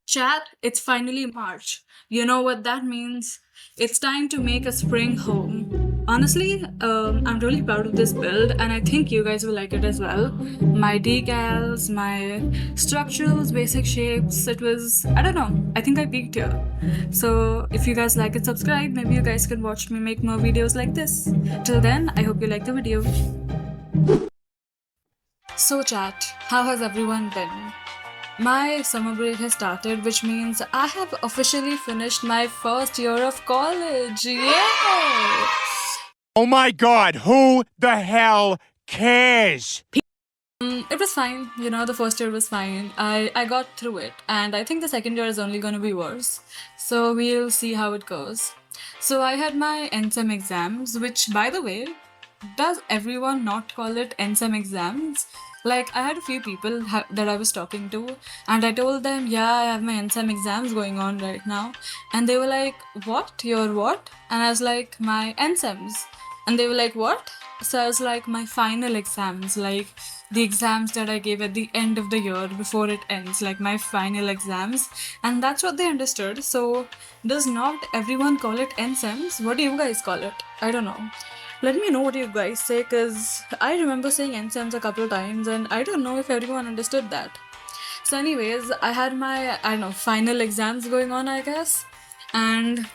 Chat, it's finally March. You know what that means? It's time to make a spring home. Honestly, I'm really proud of this build, and I think you guys will like it as well. My decals, my structurals, basic shapes, I don't know, I think I peaked here. So, if you guys like it, subscribe. Maybe you guys can watch me make more videos like this. Till then, I hope you like the video. So, chat, how has everyone been? My summer break has started, which means I have officially finished my first year of college. Yay! Oh my god, who the hell cares? It was fine. The first year was fine. I got through it, and I think the second year is only going to be worse. So we'll see how it goes. So I had my NSEM exams, which, by the way, does everyone not call it NSEM exams? Like, I had a few people that I was talking to, and I told them, yeah, I have my NSEM exams going on right now. And they were like, what? Your what? And I was like, my NSEMs. And they were like, what? So I was like, my final exams, like the exams that I gave at the end of the year before it ends, like my final exams. And that's what they understood. So, does not everyone call it NSEMs? What do you guys call it? I don't know. Let me know what you guys say, because I remember saying NSEMs a couple times and I don't know if everyone understood that. So, anyways, I had my, I don't know, final exams going on, I guess. And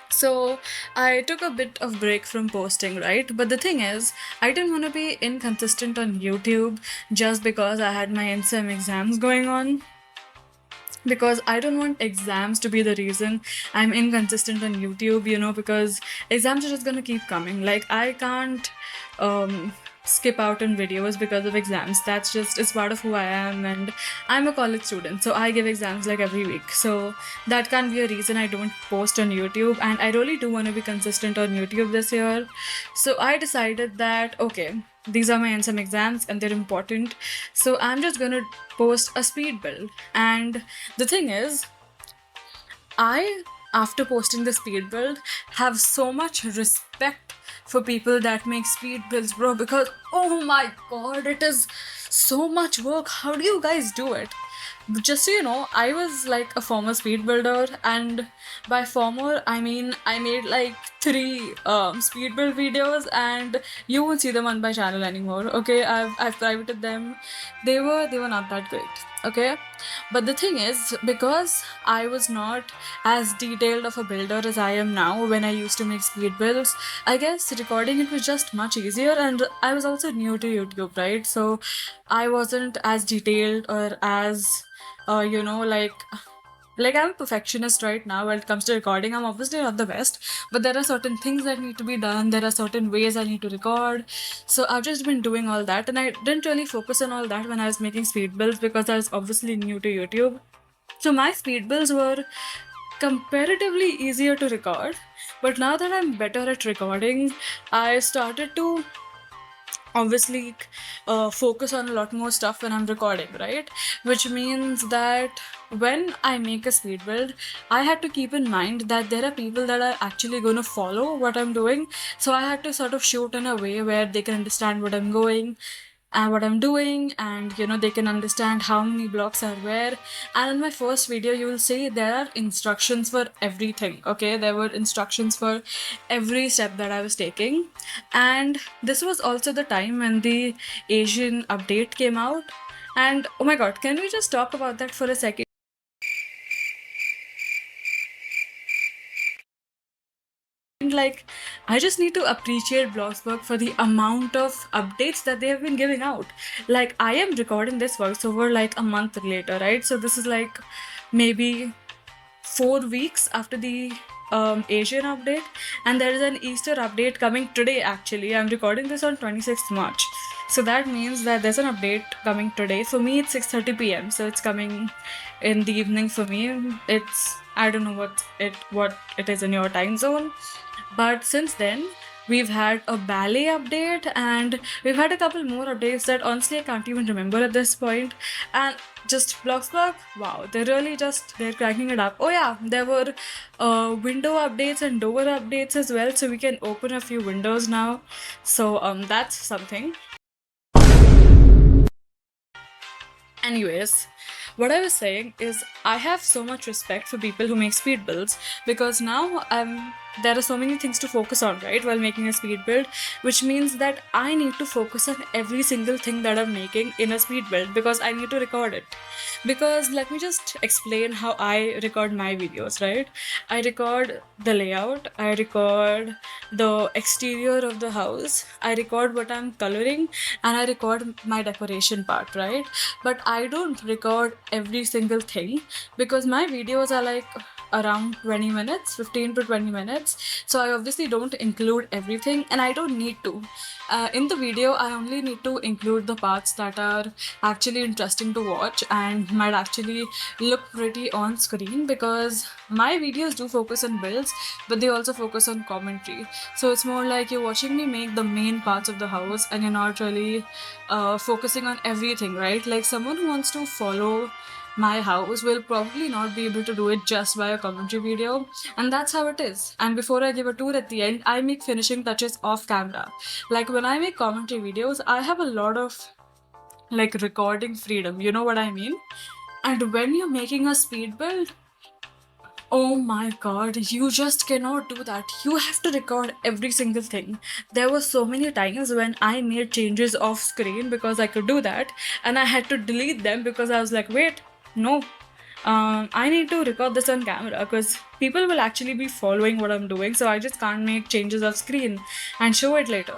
so I took a bit of break from posting, right? But the thing is, I didn't want to be inconsistent on YouTube just because I had my NSEM exams going on, because I don't want exams to be the reason I'm inconsistent on YouTube, because exams are just gonna keep coming. Like, I can't skip out on videos because of exams. That's just, it's part of who I am, and I'm a college student, so I give exams like every week. So that can't be a reason I don't post on YouTube, and I really do want to be consistent on YouTube this year. So I decided that, okay, these are my NSEM exams and they're important, so I'm just gonna post a speed build. And the thing is, I, after posting the speed build, have so much respect for people that make speed builds, bro, because oh my god, it is so much work. How do you guys do it? Just so you know, I was like a former speed builder, and by former I mean I made like three speed build videos, and you won't see them on my channel anymore. Okay, I've privated them. They were not that great. Okay, but the thing is, because I was not as detailed of a builder as I am now when I used to make speed builds, I guess recording it was just much easier, and I was also new to YouTube, right? So I wasn't as detailed or as like I'm a perfectionist right now when it comes to recording. I'm obviously not the best, but there are certain things that need to be done. There are certain ways I need to record. So I've just been doing all that, and I didn't really focus on all that when I was making speed builds because I was obviously new to YouTube. So my speed builds were comparatively easier to record, but now that I'm better at recording, I started to obviously focus on a lot more stuff when I'm recording, right? Which means that when I make a speed build, I had to keep in mind that there are people that are actually going to follow what I'm doing. So I had to sort of shoot in a way where they can understand what I'm going and what I'm doing, and they can understand how many blocks are where. And in my first video, you will see there are instructions for everything. Okay, there were instructions for every step that I was taking. And this was also the time when the Asian update came out. And oh my god, can we just talk about that for a second? Like, I just need to appreciate Bloxburg for the amount of updates that they have been giving out. Like, I am recording this voiceover like a month later, right? So this is like maybe 4 weeks after the Asian update, and there is an Easter update coming today. Actually, I'm recording this on 26th March, so that means that there's an update coming today. For me, it's 6:30 p.m., so it's coming in the evening for me. It's, I don't know what it is in your time zone, but since then, we've had a ballet update, and we've had a couple more updates that honestly I can't even remember at this point. And just Bloxburg, wow, they're cracking it up. Oh yeah, there were window updates and door updates as well, so we can open a few windows now. So that's something. Anyways, what I was saying is I have so much respect for people who make speed builds, because now there are so many things to focus on, right, while making a speed build, which means that I need to focus on every single thing that I'm making in a speed build because I need to record it. Because let me just explain how I record my videos, right? I record the layout, I record the exterior of the house, I record what I'm coloring, and I record my decoration part, right? But I don't record every single thing because my videos are like around 20 minutes, 15 to 20 minutes. So I obviously don't include everything, and I don't need to. In the video, I only need to include the parts that are actually interesting to watch and might actually look pretty on screen, because my videos do focus on builds, but they also focus on commentary. So it's more like you're watching me make the main parts of the house and you're not really focusing on everything, right? Like someone who wants to follow my house will probably not be able to do it just by a commentary video, and that's how it is. And before I give a tour at the end, I make finishing touches off camera. Like when I make commentary videos, I have a lot of like recording freedom, you know what I mean? And when you're making a speed build, oh my god, you just cannot do that. You have to record every single thing. There were so many times when I made changes off screen because I could do that, and I had to delete them because I was like, wait, no. I need to record this on camera because people will actually be following what I'm doing, so I just can't make changes off screen and show it later.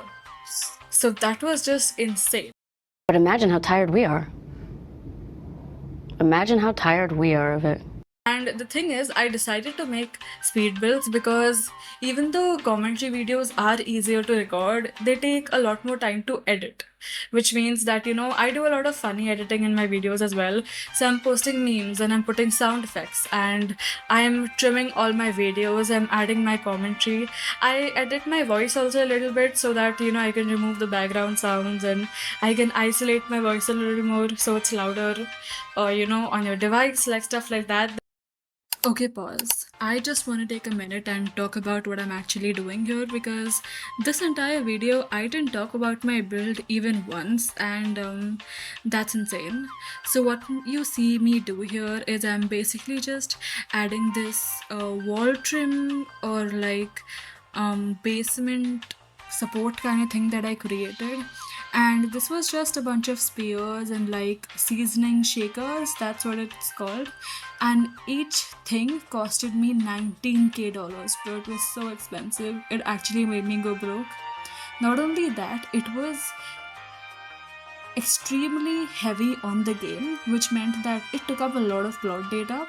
So that was just insane. But imagine how tired we are. Imagine how tired we are of it. And the thing is, I decided to make speed builds because even though commentary videos are easier to record, they take a lot more time to edit. Which means that, I do a lot of funny editing in my videos as well. So I'm posting memes and I'm putting sound effects and I'm trimming all my videos, I'm adding my commentary. I edit my voice also a little bit so that, I can remove the background sounds and I can isolate my voice a little more so it's louder, on your device, like stuff like that. Okay, pause. I just want to take a minute and talk about what I'm actually doing here, because this entire video I didn't talk about my build even once, and that's insane. So what you see me do here is I'm basically just adding this wall trim or like basement support kind of thing that I created. And this was just a bunch of spears and like seasoning shakers, that's what it's called. And each thing costed me $19K, bro. It was so expensive. It actually made me go broke. Not only that, it was extremely heavy on the game, which meant that it took up a lot of plot data.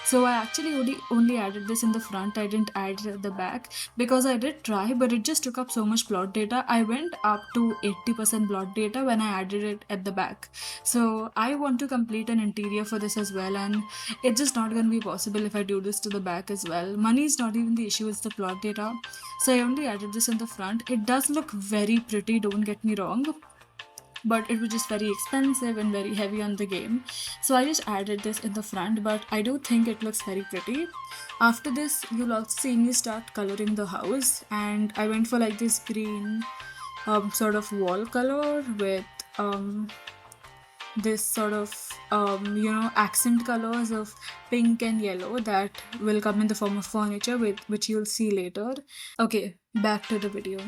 So I actually only added this in the front. I didn't add it at the back because I did try, but it just took up so much plot data. I went up to 80% plot data when I added it at the back. So I want to complete an interior for this as well, and it's just not going to be possible if I do this to the back as well. Money is not even the issue, it's the plot data. So I only added this in the front. It does look very pretty, don't get me wrong, but it was just very expensive and very heavy on the game. So I just added this in the front, but I do think it looks very pretty. After this, you'll also see me start coloring the house, and I went for like this green sort of wall color with this sort of accent colors of pink and yellow that will come in the form of furniture, which you'll see later. Okay, back to the video.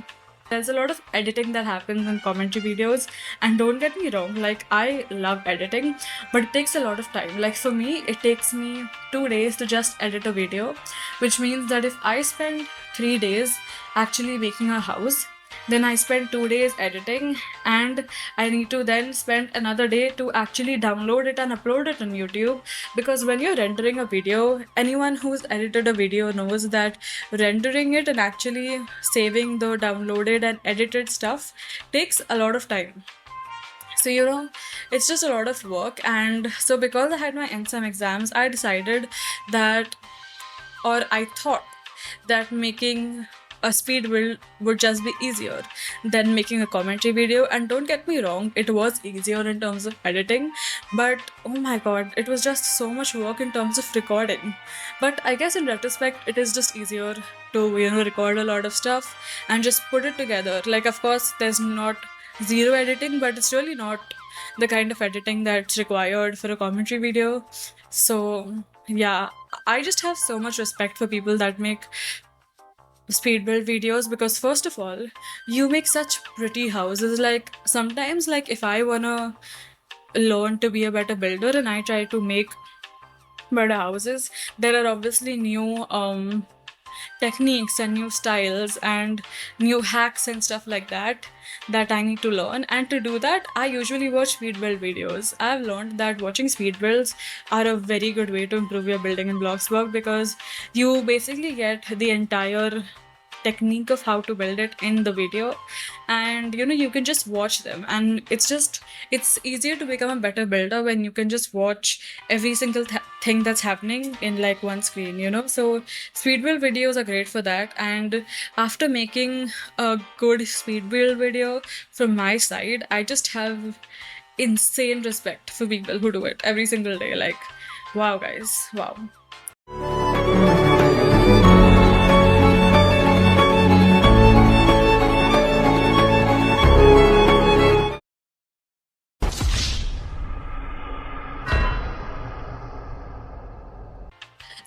There's a lot of editing that happens in commentary videos, and don't get me wrong, like I love editing, but it takes a lot of time. Like for me, it takes me 2 days to just edit a video, which means that if I spend 3 days actually making a house, then I spend 2 days editing, and I need to then spend another day to actually download it and upload it on YouTube. Because when you're rendering a video, anyone who's edited a video knows that rendering it and actually saving the downloaded and edited stuff takes a lot of time. So, it's just a lot of work. And so because I had my NSEM exams, I decided that, or I thought that making a speed build would just be easier than making a commentary video. And don't get me wrong, it was easier in terms of editing, but oh my god, it was just so much work in terms of recording. But I guess in retrospect, it is just easier to record a lot of stuff and just put it together. Like, of course, there's not zero editing, but it's really not the kind of editing that's required for a commentary video. So yeah, I just have so much respect for people that make speed build videos, because first of all, you make such pretty houses. Like sometimes, like if I wanna learn to be a better builder and I try to make better houses, there are obviously new techniques and new styles and new hacks and stuff like that that I need to learn. And to do that, I usually watch speed build videos. I've learned that watching speed builds are a very good way to improve your building in Bloxburg, because you basically get the entire technique of how to build it in the video, and you can just watch them, and it's easier to become a better builder when you can just watch every single thing that's happening in like one screen. So speed build videos are great for that. And after making a good speed build video from my side, I just have insane respect for people who do it every single day. Like, wow, guys, wow.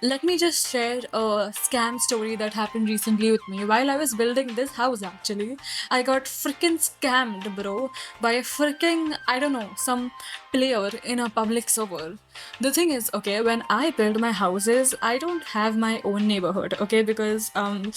Let me just share a scam story that happened recently with me. While I was building this house, actually, I got freaking scammed, bro, by a freaking, I don't know, some player in a public server. The thing is, okay, when I build my houses, I don't have my own neighborhood, okay, because I'm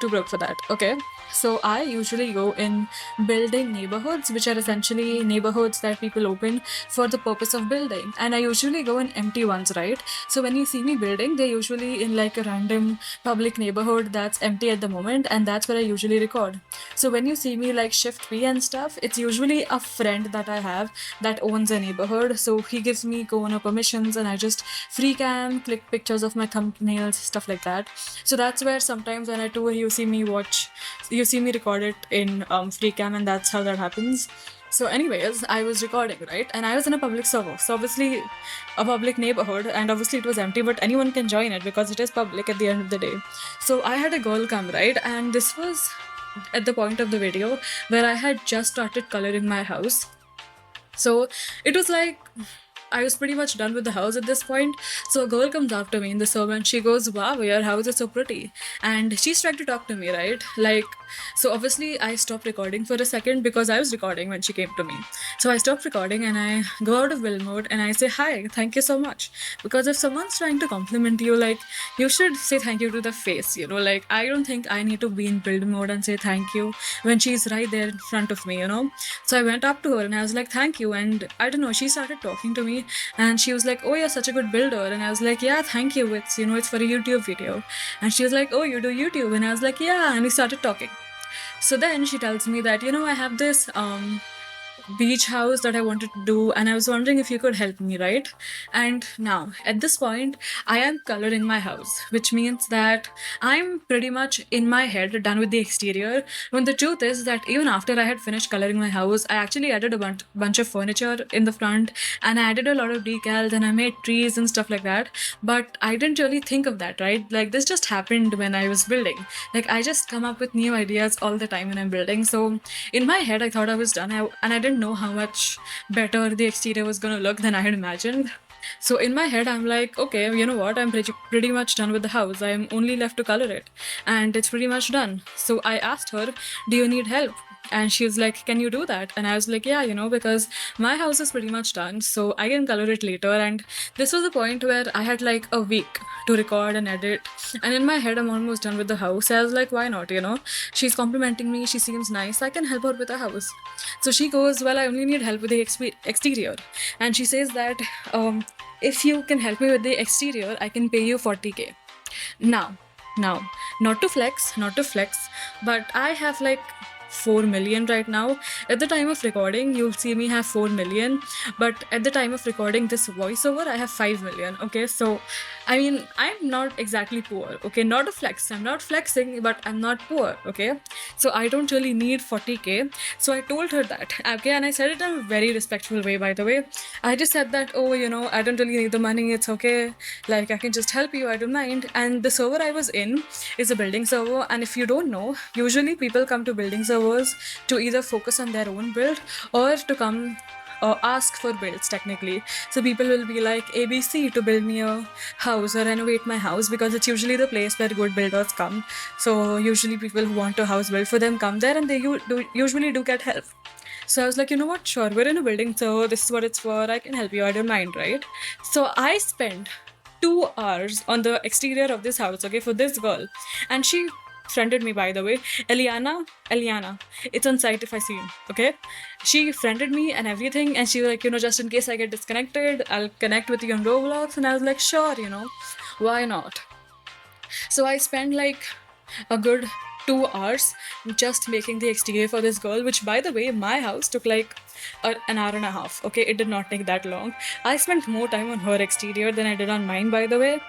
too broke for that, okay. So I usually go in building neighborhoods, which are essentially neighborhoods that people open for the purpose of building. And I usually go in empty ones, right? So when you see me building, they're usually in like a random public neighborhood that's empty at the moment, and that's where I usually record. So when you see me like shift P and stuff, it's usually a friend that I have that owns a neighborhood. So he gives me co-owner permissions, and I just free cam, click pictures of my thumbnails, stuff like that. So that's where sometimes when I tour, you see me record it in free cam, and that's how that happens. So anyways, I was recording, right? And I was in a public server, so obviously a public neighborhood, and obviously it was empty, but anyone can join it because it is public at the end of the day. So I had a girl come, right? And this was at the point of the video where I had just started coloring my house. So it was like I was pretty much done with the house at this point. So a girl comes after me in the server and she goes, "Wow, your house is so pretty." And she's trying to talk to me, right? Like, so obviously I stopped recording for a second because I was recording when she came to me. So I stopped recording and I go out of build mode and I say, "Hi, thank you so much." Because if someone's trying to compliment you, like, you should say thank you to the face, Like, I don't think I need to be in build mode and say thank you when she's right there in front of me, So I went up to her and I was like, "Thank you." And I don't know, she started talking to me and she was like, "Oh, you're such a good builder." And I was like, "Yeah, thank you. It's for a YouTube video." And she was like, "Oh, you do YouTube?" And I was like, "Yeah." And we started talking. So then she tells me that, I have this beach house that I wanted to do, and I was wondering if you could help me, right? And now, at this point, I am coloring my house, which means that I'm pretty much in my head done with the exterior. When the truth is that even after I had finished coloring my house, I actually added a bunch of furniture in the front, and I added a lot of decals, and I made trees and stuff like that. But I didn't really think of that, right? Like, this just happened when I was building. Like, I just come up with new ideas all the time when I'm building. So in my head, I thought I was done, and I didn't know how much better the exterior was gonna look than I had imagined. So in my head, I'm like, okay, you know what? I'm pretty much done with the house. I'm only left to color it, and it's pretty much done. So I asked her, "Do you need help?" And she was like, "Can you do that?" And I was like, "Yeah, because my house is pretty much done, so I can color it later." And this was the point where I had like a week to record and edit. And in my head, I'm almost done with the house. So I was like, why not, She's complimenting me. She seems nice. I can help her with the house. So she goes, "Well, I only need help with the exterior." And she says that, if you can help me with the exterior, I can pay you 40K. Now, not to flex, but I have like 4 million right now. At the time of recording, you'll see me have 4 million, but at the time of recording this voiceover, I have 5 million. Okay, so I mean, I'm not exactly poor. Okay, not a flex. I'm not flexing, but I'm not poor. Okay, so I don't really need 40K. So I told her that. Okay, and I said it in a very respectful way, by the way. I just said that, "Oh, I don't really need the money. It's okay. Like, I can just help you. I don't mind." And the server I was in is a building server. And if you don't know, usually people come to building servers to either focus on their own build or to come ask for builds technically. So people will be like ABC to build me a house or renovate my house, because it's usually the place where good builders come. So usually people who want a house built for them come there, and they usually do get help. So I was like, you know what? Sure, we're in a building, so this is what it's for. I can help you. I don't mind, right? So I spent 2 hours on the exterior of this house, okay, for this girl. And she friended me, by the way. Eliana. It's on site if I see him, okay? She friended me and everything, and she was like, just in case I get disconnected, I'll connect with you on Roblox. And I was like, sure, why not? So I spent like a good 2 hours just making the exterior for this girl, which, by the way, my house took like an hour and a half. Okay, it did not take that long. I spent more time on her exterior than I did on mine, by the way.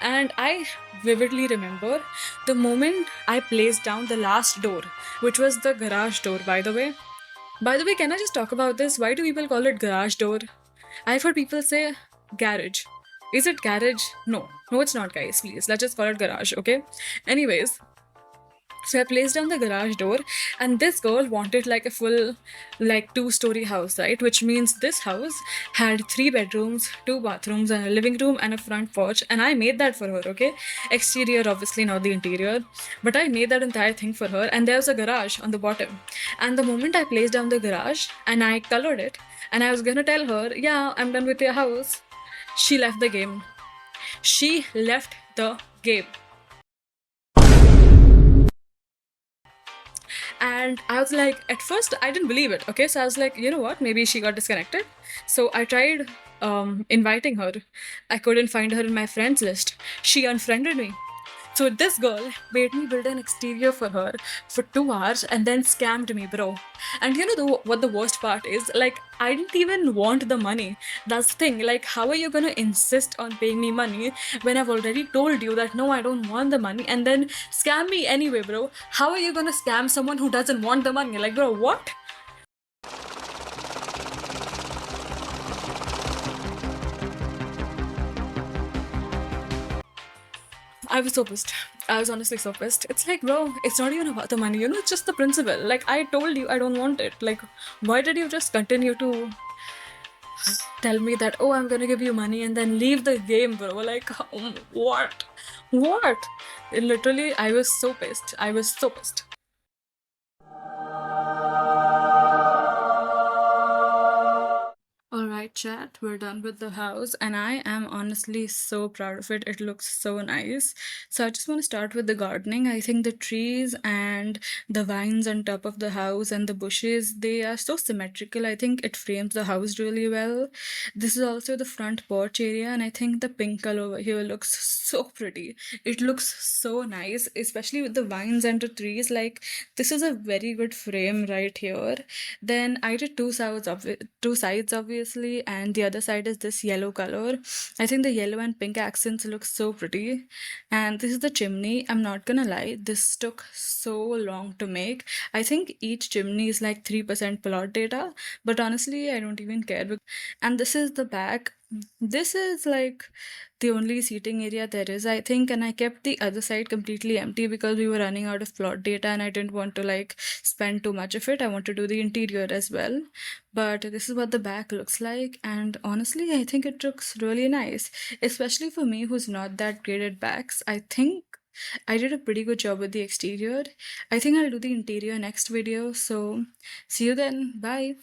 And I vividly remember the moment I placed down the last door, which was the garage door, by the way. By the way, can I just talk about this? Why do people call it garage door? I've heard people say garage. Is it garage? No, it's not, guys. Please, let's just call it garage, okay? Anyways, so I placed down the garage door, and this girl wanted like a full, like 2-story house, right? Which means this house had 3 bedrooms, 2 bathrooms, and a living room and a front porch. And I made that for her, okay? Exterior, obviously, not the interior, but I made that entire thing for her. And there was a garage on the bottom. And the moment I placed down the garage and I colored it, and I was gonna tell her, yeah, I'm done with your house, she left the game. She left the game. And I was like, at first, I didn't believe it. Okay, so I was like, you know what? Maybe she got disconnected. So I tried inviting her. I couldn't find her in my friends list. She unfriended me. So this girl made me build an exterior for her for 2 hours and then scammed me, bro. And what the worst part is? Like, I didn't even want the money. That's the thing. Like, how are you gonna insist on paying me money when I've already told you that no, I don't want the money, and then scam me anyway, bro? How are you gonna scam someone who doesn't want the money? Like, bro, what? I was so pissed. I was honestly so pissed. It's like, bro, it's not even about the money, it's just the principle. Like, I told you I don't want it. Like, why did you just continue to tell me that, oh, I'm gonna give you money and then leave the game, bro? Like, what? What? Literally, I was so pissed. I was so pissed. Alright, chat, we're done with the house, and I am honestly so proud of it. It looks so nice. So I just want to start with the gardening. I think the trees and the vines on top of the house and the bushes, they are so symmetrical. I think it frames the house really well. This is also the front porch area, and I think the pink color over here looks so pretty. It looks so nice, especially with the vines and the trees. Like, this is a very good frame right here. Then I did two sides, obviously, and the other side is this yellow color. I think the yellow and pink accents look so pretty. And this is the chimney. I'm not gonna lie, this took so long to make. I think each chimney is like 3% plot data, but honestly, I don't even care. And this is the back. This is like the only seating area there is, I think, and I kept the other side completely empty because we were running out of plot data and I didn't want to like spend too much of it. I want to do the interior as well. But this is what the back looks like, and honestly, I think it looks really nice, especially for me who's not that great at backs. I think I did a pretty good job with the exterior. I think I'll do the interior next video, so see you then. Bye.